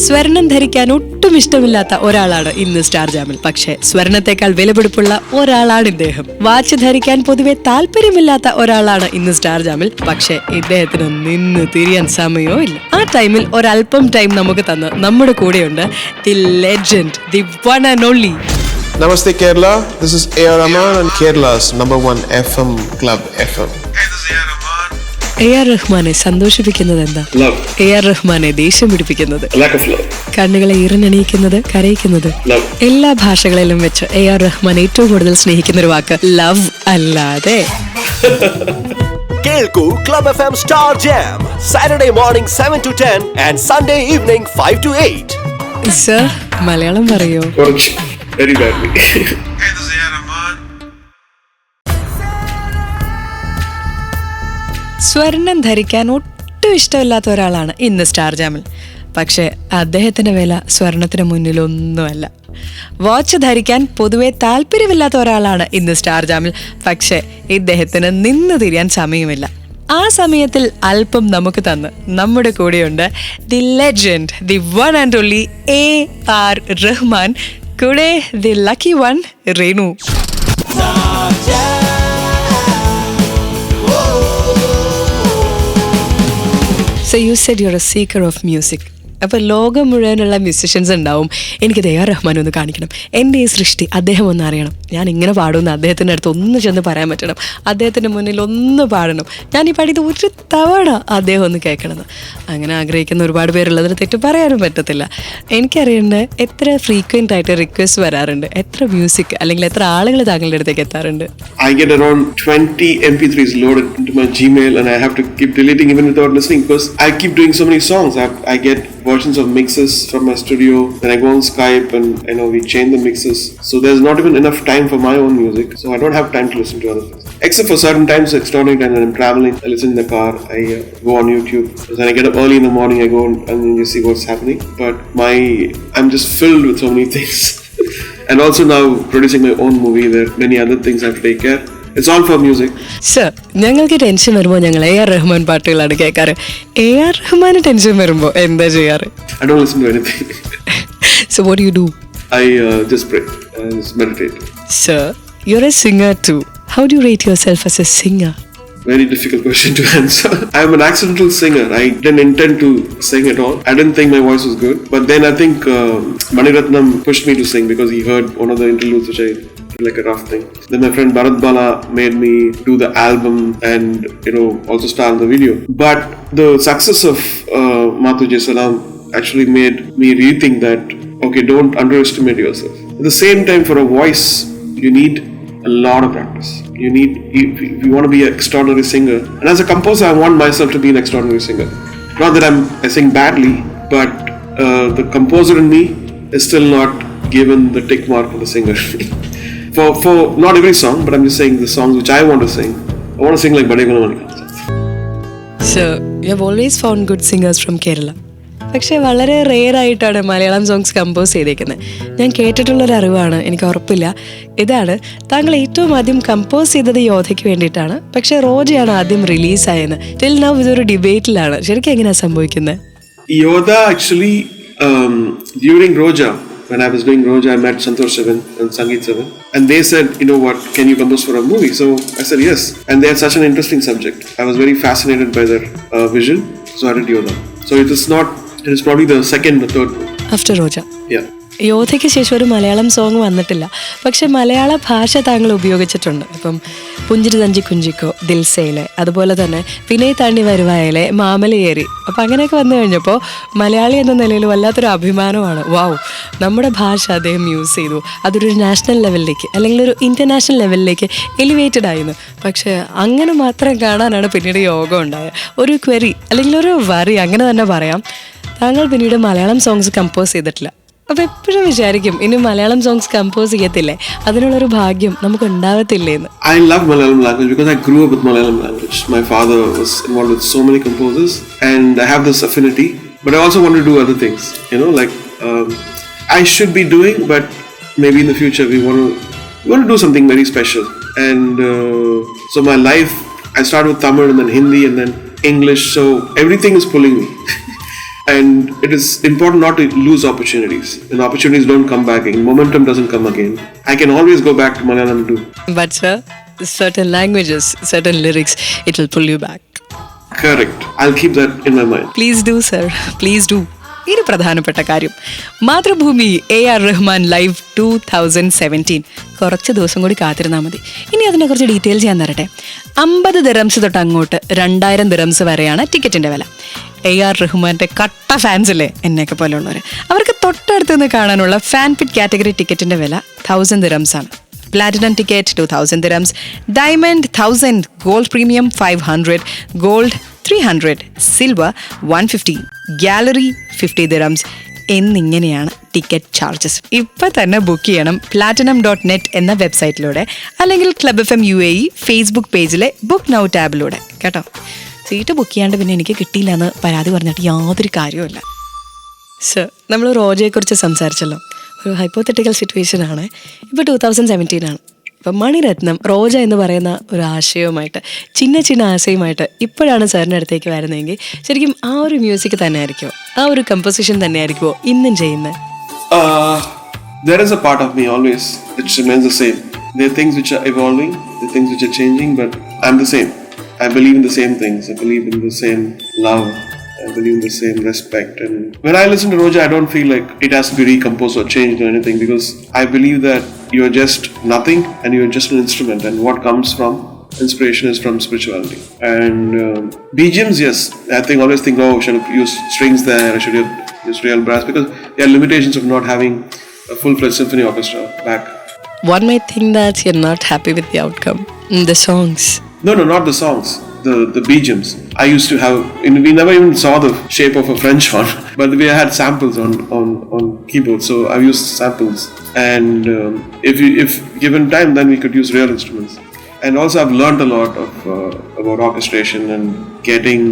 സ്വർണം ധരിക്കാൻ ഒട്ടും ഇഷ്ടമില്ലാത്ത ഒരാളാണ് ഇന്ന് സ്റ്റാർ ജാമിൽ. പക്ഷേ സ്വർണത്തെക്കാൾ വിലപിടിപ്പുള്ള ഒരാളാണ് ഇദ്ദേഹം. വാച്ച് ധരിക്കാൻ പൊതുവെ താല്പര്യമില്ലാത്ത ഒരാളാണ് ഇന്ന് സ്റ്റാർ ജാമിൽ. പക്ഷേ ഇദ്ദേഹത്തിന് നിന്ന് തിരിയാൻ സമയവും ഇല്ല. ആ ടൈമിൽ ഒരല്പം ടൈം നമുക്ക് തന്ന് നമ്മുടെ കൂടെയുണ്ട് the legend, the one and only. Namaste Kerala, this is A.R.Rahman and Kerala's number one FM club FM. Hey, this is A.R.Rahman. A.R. റഹ്മാനെ സന്തോഷിപ്പിക്കുന്നത് എന്താ? Love. A.R. റഹ്മാനെ ദേഷ്യം പിടിപ്പിക്കുന്നത്, Lack of love. കണ്ണുകളെ ഈറനണിയിക്കുന്നത്, കരയിക്കുന്നത്. Love. എല്ലാ ഭാഷകളിലും വെച്ച് A.R. റഹ്മാൻ ഏറ്റവും കൂടുതൽ സ്നേഹിക്കുന്ന ഒരു വാക്ക് ലവ് അല്ലാതെ. കേൾക്കൂ club FM Star Jam Saturday morning 7 to 10 and Sunday evening 5 to 8. Sir, Malayalam പറയോ? Very badly. Hey, this is A.R.Rahman. സ്വർണം ധരിക്കാൻ ഒട്ടും ഇഷ്ടമില്ലാത്ത ഒരാളാണ് ഇന്ന് സ്റ്റാർ ജാമിൽ. പക്ഷേ അദ്ദേഹത്തിന്റെ വില സ്വർണത്തിന് മുന്നിലൊന്നുമല്ല. വാച്ച് ധരിക്കാൻ പൊതുവെ താല്പര്യമില്ലാത്ത ഒരാളാണ് ഇന്ന് സ്റ്റാർ ജാമിൽ. പക്ഷേ ഇദ്ദേഹത്തിന് നിന്ന് തിരിയാൻ സമയമില്ല. ആ സമയത്തിൽ അല്പം നമുക്ക് തന്ന് നമ്മുടെ കൂടെയുണ്ട് the legend, the one and only A.R. Rahman. കൂടെ the lucky one Renu. So you said you're a seeker of music. അപ്പോൾ ലോകം മുഴുവനുള്ള മ്യൂസിഷ്യൻസ് ഉണ്ടാവും. എനിക്കത് A.R. റഹ്മാൻ ഒന്ന് കാണിക്കണം, എൻ്റെ ഈ സൃഷ്ടി അദ്ദേഹം ഒന്ന് അറിയണം, ഞാൻ ഇങ്ങനെ പാടുമെന്ന് അദ്ദേഹത്തിൻ്റെ അടുത്ത് ഒന്ന് ചെന്ന് പറയാൻ പറ്റണം, അദ്ദേഹത്തിൻ്റെ മുന്നിൽ ഒന്ന് പാടണം, ഞാൻ ഈ പാടിയത് ഒരു തവണ അദ്ദേഹം ഒന്ന് കേൾക്കണമെന്ന്. അങ്ങനെ ആഗ്രഹിക്കുന്ന ഒരുപാട് പേരുള്ളതിന് തെറ്റ് പറയാനും പറ്റത്തില്ല. എനിക്കറിയേണ്ട എത്ര ഫ്രീക്വൻ്റ് ആയിട്ട് റിക്വസ്റ്റ് വരാറുണ്ട്, എത്ര മ്യൂസിക് അല്ലെങ്കിൽ എത്ര ആളുകൾ താങ്കളുടെ അടുത്തേക്ക് എത്താറുണ്ട്? I get around 20 MP3s loaded into my Gmail and I have to keep deleting even without listening because I keep doing so many songs. I get versions of mixes from my studio, then I go on Skype and we change the mixes, so there's not even enough time for my own music, so I don't have time to listen to other things except for certain times, extraordinary times when I'm traveling. I listen in the car, I go on YouTube, then I get up early in the morning, I go and you see what's happening, but I'm just filled with so many things. And also now producing my own movie, there are many other things I have to take care. It's all for music. Sir, ഞങ്ങൾക്ക് tension വരുമ്പോൾ ഞങ്ങൾ A.R. Rahman പാട്ടുകളാണ് കേൾക്കാറ്. A.R. റഹ്മാന് tension വരുമ്പോൾ എന്താ ചെയ്യാറ്? I don't listen to anything. So what do you do? I just pray, I just meditate. Sir, you're a singer too. How do you rate yourself as a singer? Very difficult question to answer. I'm an accidental singer. I didn't intend to sing at all. I didn't think my voice was good. But then I think Mani Ratnam pushed me to sing because he heard one of the interludes which I did like a rough thing. Then my friend Bharat Bala made me do the album and also star in the video. But the success of Matuje Salam actually made me rethink that, okay, don't underestimate yourself. At the same time, for a voice, you need a lot of practice. If you want to be an extraordinary singer, and as a composer I want myself to be an extraordinary singer. Not that I sing badly, but the composer in me is still not given the tick mark of the singer. for not every song, but I'm just saying the songs which I want to sing, I want to sing like Bade Gunamanika. Sir, you have always found good singers from Kerala. പക്ഷേ വളരെ rare ആയിട്ടാണ് Malayalam songs compose ചെയ്തേക്കുന്നത്. ഞാൻ കേട്ടിട്ടുള്ളൊരു അറിവാണ്, എനിക്ക് ഉറപ്പില്ല. ഇതാണ് താങ്കൾ ഏറ്റവും ആദ്യം കമ്പോസ് ചെയ്തത് യോധയ്ക്ക് വേണ്ടിയിട്ടാണ്, പക്ഷേ റോജയാണ് ആദ്യം റിലീസായെന്ന്. ടിൽ നൗ ഇതൊരു ഡിബേറ്റിലാണ്. ശരിക്കും എങ്ങനെയാണ് സംഭവിക്കുന്നത്? Yodha actually during Roja, when I was doing Roja, I met Santosh Sivan and Sangeet Sivan, and they said, what, can you compose for a movie? So I said yes, and they had such an interesting subject. I was very fascinated by their vision, so I did Yodha. So it is probably the second or third movie. After Roja. Yeah. യോധയ്ക്ക് ശേഷം ഒരു Malayalam song വന്നിട്ടില്ല, പക്ഷെ മലയാള ഭാഷ താങ്കൾ ഉപയോഗിച്ചിട്ടുണ്ട്. ഇപ്പം പുഞ്ചിരി തഞ്ചി കുഞ്ചിക്കോ, ദിൽസയിലെ, അതുപോലെ തന്നെ വിനയ് താണ്ടി വരുവായലെ, മാമലയേറി. അപ്പം അങ്ങനെയൊക്കെ വന്നു കഴിഞ്ഞപ്പോൾ മലയാളി എന്ന നിലയിൽ വല്ലാത്തൊരു അഭിമാനമാണ്. വാവ്, നമ്മുടെ ഭാഷ അദ്ദേഹം യൂസ് ചെയ്തു, അതൊരു നാഷണൽ ലെവലിലേക്ക് അല്ലെങ്കിൽ ഒരു ഇൻ്റർനാഷണൽ ലെവലിലേക്ക് എലിവേറ്റഡ് ആയിരുന്നു. പക്ഷേ അങ്ങനെ മാത്രം കാണാനാണ് പിന്നീട് യോഗം ഉണ്ടായത്. ഒരു ക്വറി അല്ലെങ്കിൽ ഒരു വറി അങ്ങനെ തന്നെ പറയാം, താങ്കൾ പിന്നീട് മലയാളം സോങ്സ് കമ്പോസ് ചെയ്തിട്ടില്ല. അപ്പോൾ എപ്പോഴും വിചാരിക്കും ഇനി മലയാളം സോങ്സ് കമ്പോസ് ചെയ്യത്തില്ലേ, അതിനുള്ളൊരു ഭാഗ്യം നമുക്ക് ഉണ്ടാവത്തില്ലേന്ന്. I love Malayalam language because I grew up with Malayalam language. My father was involved with so many composers and I have this affinity, but I also want to do other things, I should be doing, but maybe in the future we want to do something very special. And so my life, I started with Tamil and then Hindi and then English, so everything is pulling me. And it is important not to lose opportunities. When opportunities don't come back again, momentum doesn't come again, I can always go back to Malayalam too. But sir, certain languages, certain lyrics, it will pull you back. Correct. I'll keep that in my mind. Please do sir, please do. ഇനി പ്രധാനപ്പെട്ട കാര്യം, Mathrubhumi A.R. Rahman live 2017. കുറച്ച് ദിവസം കൂടി കാത്തിരുന്നാൽ മതി. ഇനി അതിനെ കുറച്ച് ഡീറ്റെയിൽസ് ഞാൻ തരട്ടെ. 50 ദിറംസ് തൊട്ട് അങ്ങോട്ട് 2000 ദിറംസ് വരെയാണ് ടിക്കറ്റിന്റെ വില. A.R. റഹ്മാന്റെ കട്ട ഫാൻസ് ഇല്ലേ, എന്നെയൊക്കെ പോലെയുള്ളവർ, അവർക്ക് തൊട്ടടുത്ത് നിന്ന് കാണാനുള്ള ഫാൻ പിറ്റ് കാറ്റഗറി ടിക്കറ്റിന്റെ വില 1000 ദിറംസ് ആണ്. Platinum ticket 2000 dirhams, Diamond 1000, Gold Premium 500, Gold 300, Silver 150, Gallery 50 dirhams എന്നിങ്ങനെയാണ് ടിക്കറ്റ് ചാർജസ്. ഇപ്പം തന്നെ ബുക്ക് ചെയ്യണം platinum.net എന്ന വെബ്സൈറ്റിലൂടെ, അല്ലെങ്കിൽ ക്ലബ് FM UAE ഫേസ്ബുക്ക് പേജിലെ ബുക്ക് നൗ ടാബിലൂടെ കേട്ടോ. സീറ്റ് ബുക്ക് ചെയ്യാണ്ട് പിന്നെ എനിക്ക് കിട്ടിയില്ല എന്ന് പരാതി പറഞ്ഞിട്ട് യാതൊരു കാര്യവുമില്ല. സർ, നമ്മൾ റോജയെക്കുറിച്ച് സംസാരിച്ചല്ലോ. ഒരു ഹൈപ്പോത്തറ്റിക്കൽ സിറ്റുവേഷൻ ആണ്. ഇപ്പോൾ 2017 ആണ്. ഇപ്പം മണിരത്നം റോജ എന്ന് പറയുന്ന ഒരു ആശയവുമായിട്ട്, ചിന്ന ആശയവുമായിട്ട് ഇപ്പോഴാണ് സാറിൻ്റെ അടുത്തേക്ക് വരുന്നതെങ്കിൽ ശരിക്കും ആ ഒരു മ്യൂസിക് തന്നെ ആയിരിക്കുമോ, ആ ഒരു കമ്പോസിഷൻ തന്നെ ആയിരിക്കുമോ ഇന്നും ചെയ്യുന്നത്? There is a part of me always which remains the same. There are things which are evolving, there are things which are changing, but I'm the same. I believe in the same things. I believe in the same love. I believe in the same respect. And when I listen to Roja, I don't feel like it has to be recomposed or changed or anything, because I believe that you're just nothing and you're just an instrument, and what comes from inspiration is from spirituality. And BGMs, yes, I always think, oh, should I use strings there, or should I use real brass, because there are limitations of not having a full-fledged symphony orchestra back. One might think that you're not happy with the outcome, the songs. No, not the songs. The BGMs. I used to have, we never even saw the shape of a French horn, but we had samples on keyboard, so I've used samples. And if given time, then we could use real instruments. And also I've learned a lot of about orchestration and getting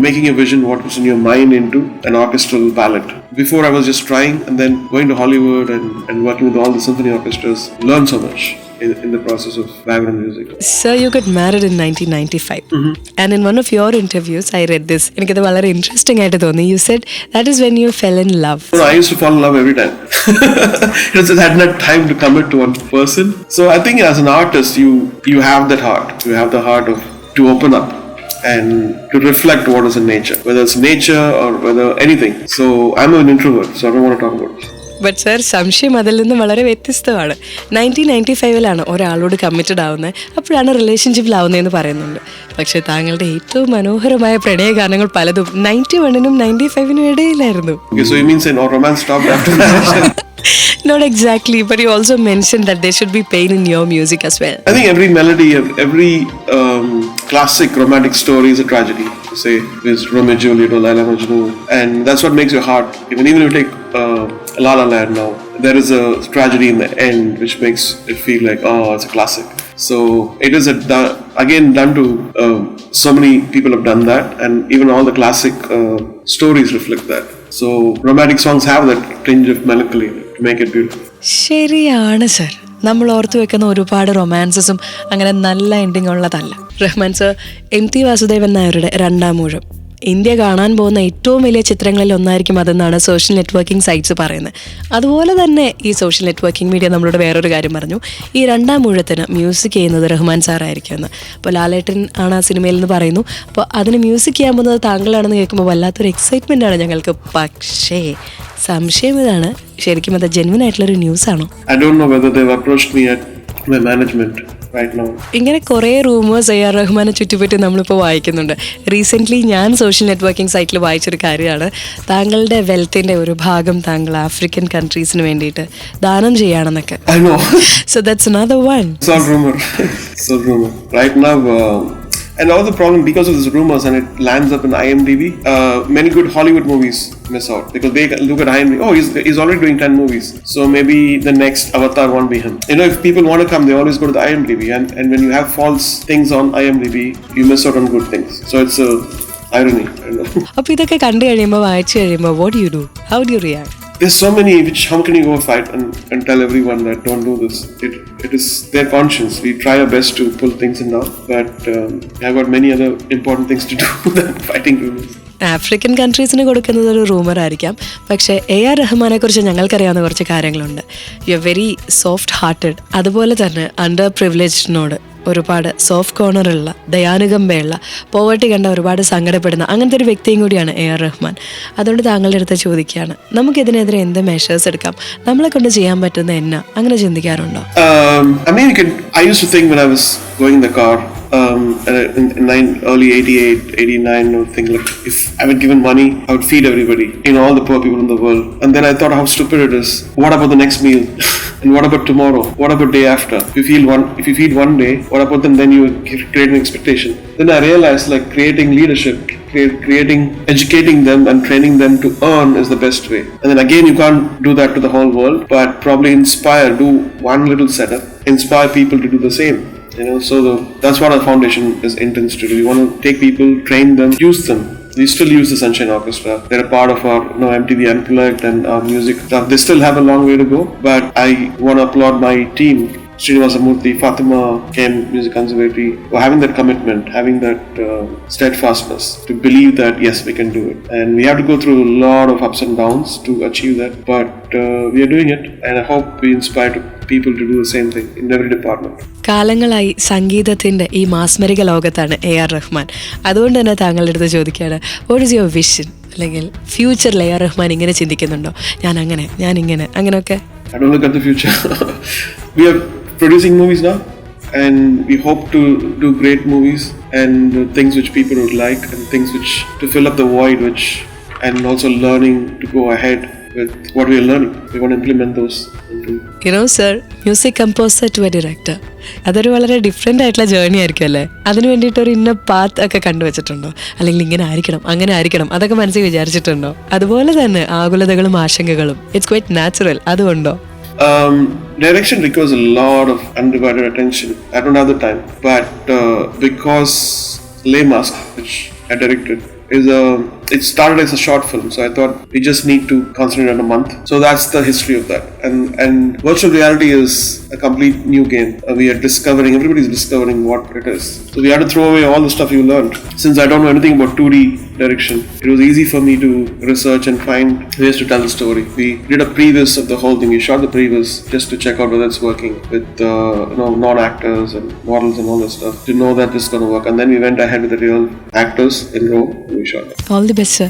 making a vision what was in your mind into an orchestral palette. Before I was just trying, and then going to Hollywood and working with all the symphony orchestras, learned so much in the process of background music. Sir, you got married in 1995. And in one of your interviews, I read this. എനിക്കത് വളരെ interesting ആയിട്ട് തോന്നി. You said that is when you fell in love. No, I used to fall in love every time. I had not time to commit to one person. So I think as an artist, you have that heart. You have the heart to open up and to reflect what is in nature, whether it's nature or whether anything. So I'm an introvert, so I don't want to talk about it. But sir, സംശയം അതിൽ നിന്ന് വളരെ വ്യത്യസ്തമാണ്. 1995 ഒരാളോട് committed ആവുന്നത്, അപ്പോഴാണ് റിലേഷൻഷിപ്പിലാവുന്നതെന്ന് പറയുന്നുണ്ട്. പക്ഷെ താങ്കളുടെ ഏറ്റവും മനോഹരമായ പ്രണയഗാനങ്ങൾ പലതും 91നും 95നും ഇടയിലായിരുന്നു. Okay, so you mean saying A.R.Rahman stopped after marriage? Not exactly, but you also mentioned that there should be pain in your music as well. I think every melody, every classic romantic story is a tragedy. Say there's Romeo and Juliet or Laila Majnu, and that's what makes your heart. Even if you take La La Land now, there is a tragedy in the end which makes it feel like, oh, it's a classic. So it is again done to so many people have done that, and even all the classic stories reflect that. So romantic songs have that tinge of melancholy to make it beautiful. ശരിയാണ് sir. നമ്മൾ ഓർത്തു വെക്കുന്ന ഒരുപാട് റൊമാൻസസും അങ്ങനെ നല്ല ending ഉള്ളതല്ല. Rahman sir, MT Vasudevan നായരുടെ രണ്ടാം ഊഴം ഇന്ത്യ കാണാൻ പോകുന്ന ഏറ്റവും വലിയ ചിത്രങ്ങളിൽ ഒന്നായിരിക്കും അതെന്നാണ് സോഷ്യൽ നെറ്റ്വർക്കിംഗ് സൈറ്റ്സ് പറയുന്നത്. അതുപോലെ തന്നെ ഈ സോഷ്യൽ നെറ്റ്വർക്കിംഗ് മീഡിയ നമ്മളോട് വേറൊരു കാര്യം പറഞ്ഞു, ഈ രണ്ടാം ഊഴത്തിന് മ്യൂസിക് ചെയ്യുന്നത് റഹ്മാൻ സാറായിരിക്കും എന്ന്. അപ്പോൾ ലാലേട്ടൻ ആണ് ആ സിനിമയിൽ നിന്ന് പറയുന്നു. അപ്പോൾ അതിന് മ്യൂസിക് ചെയ്യാൻ പോകുന്നത് താങ്കളാണെന്ന് കേൾക്കുമ്പോൾ വല്ലാത്തൊരു എക്സൈറ്റ്മെൻ്റ് ആണ് ഞങ്ങൾക്ക്. പക്ഷേ സംശയം ഇതാണ്, ശരിക്കും അത് ജെന്വിൻ ആയിട്ടുള്ളൊരു ന്യൂസ് ആണോ? I don't know whether they've approached me at my management right now. ഇങ്ങനെ കുറേ റൂമേഴ്സ് A.R. റഹ്മാനെ ചുറ്റിപ്പറ്റി നമ്മളിപ്പോൾ വായിക്കുന്നുണ്ട്. റീസെൻ്റ്ലി ഞാൻ സോഷ്യൽ നെറ്റ്വർക്കിംഗ് സൈറ്റിൽ വായിച്ചൊരു കാര്യമാണ്, താങ്കളുടെ വെൽത്തിൻ്റെ ഒരു ഭാഗം താങ്കൾ ആഫ്രിക്കൻ കൺട്രീസിന് വേണ്ടിയിട്ട് ദാനം ചെയ്യാണെന്നൊക്കെ. I know. So that's another one. It's all rumor. It's all rumor. Right now, and all the problem because of these rumors, and it lands up in IMDb. Many good Hollywood movies miss out because they look at IMDb. Oh, he's already doing 10 movies, so maybe the next Avatar won't be him. You know, if people want to come, they always go to the IMDb, and when you have false things on IMDb, you miss out on good things. So it's a irony. I know. അപ്പോൾ ഇതൊക്കെ കണ്ടു കഴിയുമ്പോൾ, വായിച്ചു കഴിയുമ്പോൾ, what do you do? How do you react? There's so many which how can you go fight and tell everyone that don't do this? It is their conscience. We try our best to pull things in now, but I've got many other important things to do than fighting humans. African കൺട്രീസിന് കൊടുക്കുന്നത് ഒരു rumour ആയിരിക്കാം. പക്ഷേ A.R. റഹ്മാനെ കുറിച്ച് ഞങ്ങൾക്കറിയാവുന്ന കുറച്ച് കാര്യങ്ങളുണ്ട്. You are very soft hearted. അതുപോലെ തന്നെ അണ്ടർ പ്രിവിലേജ്ഡിനോട് ഒരുപാട് സോഫ്റ്റ് കോർണറുള്ള, ദയാനുകമ്പയുള്ള, പോവർട്ടി കണ്ട ഒരുപാട് സങ്കടപ്പെടുന്ന അങ്ങനത്തെ ഒരു വ്യക്തിയും കൂടിയാണ് A.R. റഹ്മാൻ. അതുകൊണ്ട് താങ്കളുടെ അടുത്ത് ചോദിക്കുകയാണ്, നമുക്കിതിനെതിരെ എന്ത് മെഷേഴ്സ് എടുക്കാം, നമ്മളെ കൊണ്ട് ചെയ്യാൻ പറ്റുന്ന എന്നാ, അങ്ങനെ ചിന്തിക്കാറുണ്ടോ? I used to think when I was going in the car, early 88, 89, or thing like, if I were given money, I would feed everybody, all the poor people in the world. And then I thought how stupid it is. What about the next meal? And what about tomorrow? What about day after? If you feed one day, what about them? Then you create an expectation. Then I realized, like, creating leadership, educating them and training them to earn is the best way. And then again, you can't do that to the whole world, but probably do one little setup, inspire people to do the same. So that's what our foundation is intends to do. We want to take people, train them, use them. We still use the Sunshine Orchestra. They're a part of our MTV Unplugged and our music stuff. They still have a long way to go, but I want to applaud my team. Srinivasa Murthy, Fatima, Ken, Music Conservatory, for having that commitment, having that steadfastness to believe that yes, we can do it. And we have to go through a lot of ups and downs to achieve that, but we are doing it, and I hope we inspire people to do the same thing in every department. കാലങ്ങളായി സംഗീതത്തിന്റെ ഈ മാസ്മരിക ലോകത്താണ് A.R. Rahman. അതുകൊണ്ട് തന്നെ താങ്കളുടെ അടുത്ത് ചോദിക്കുകയാണ്, വാട്ട് ഈസ് യുവർ വിഷൻ? അല്ലെങ്കിൽ ഫ്യൂച്ചറിൽ A.R. റഹ്മാൻ ഇങ്ങനെ ചിന്തിക്കുന്നുണ്ടോ, ഞാൻ ഇങ്ങനെ അങ്ങനെയൊക്കെ? I don't look at the future. We are producing movies now, and we hope to do great movies and things which people would like, and things which to fill up the void, and also learning to go ahead with what we are learning. We want to implement those. Sir, music composer to a director, അതൊരു വളരെ different ആയിട്ടുള്ള journey ആയിരിക്കും അല്ലേ? അതിന് വേണ്ടിയിട്ട് ഒരു ഇന്ന path ഒക്കെ കണ്ടുവച്ചിട്ടുണ്ടോ? അല്ലെങ്കിൽ ഇങ്ങനെ ആയിരിക്കണം, അങ്ങനെ ആയിരിക്കണം, അതൊക്കെ മനസ്സിൽ വിചാരിച്ചിട്ടുണ്ടോ? അതുപോലെ തന്നെ ആകുലതകളും ആശങ്കകളും, ഇറ്റ്സ് ക്വൈറ്റ് നാച്ചുറൽ, അതുകൊണ്ടോ? Direction requires a lot of undivided attention. I don't have the time, but because Les Masques, which I directed, it started as a short film, so I thought we just need to concentrate on a month. So that's the history of that. And virtual reality is a complete new game. Everybody's discovering what it is. So we had to throw away all the stuff you learned. Since I don't know anything about 2D direction, it was easy for me to research and find ways to tell the story. We did a previs of the whole thing. We shot the previs just to check out whether it's working with non-actors and models and all that stuff, to know that this is going to work. And then we went ahead with the real actors in Rome. We shot it. All the best, sir.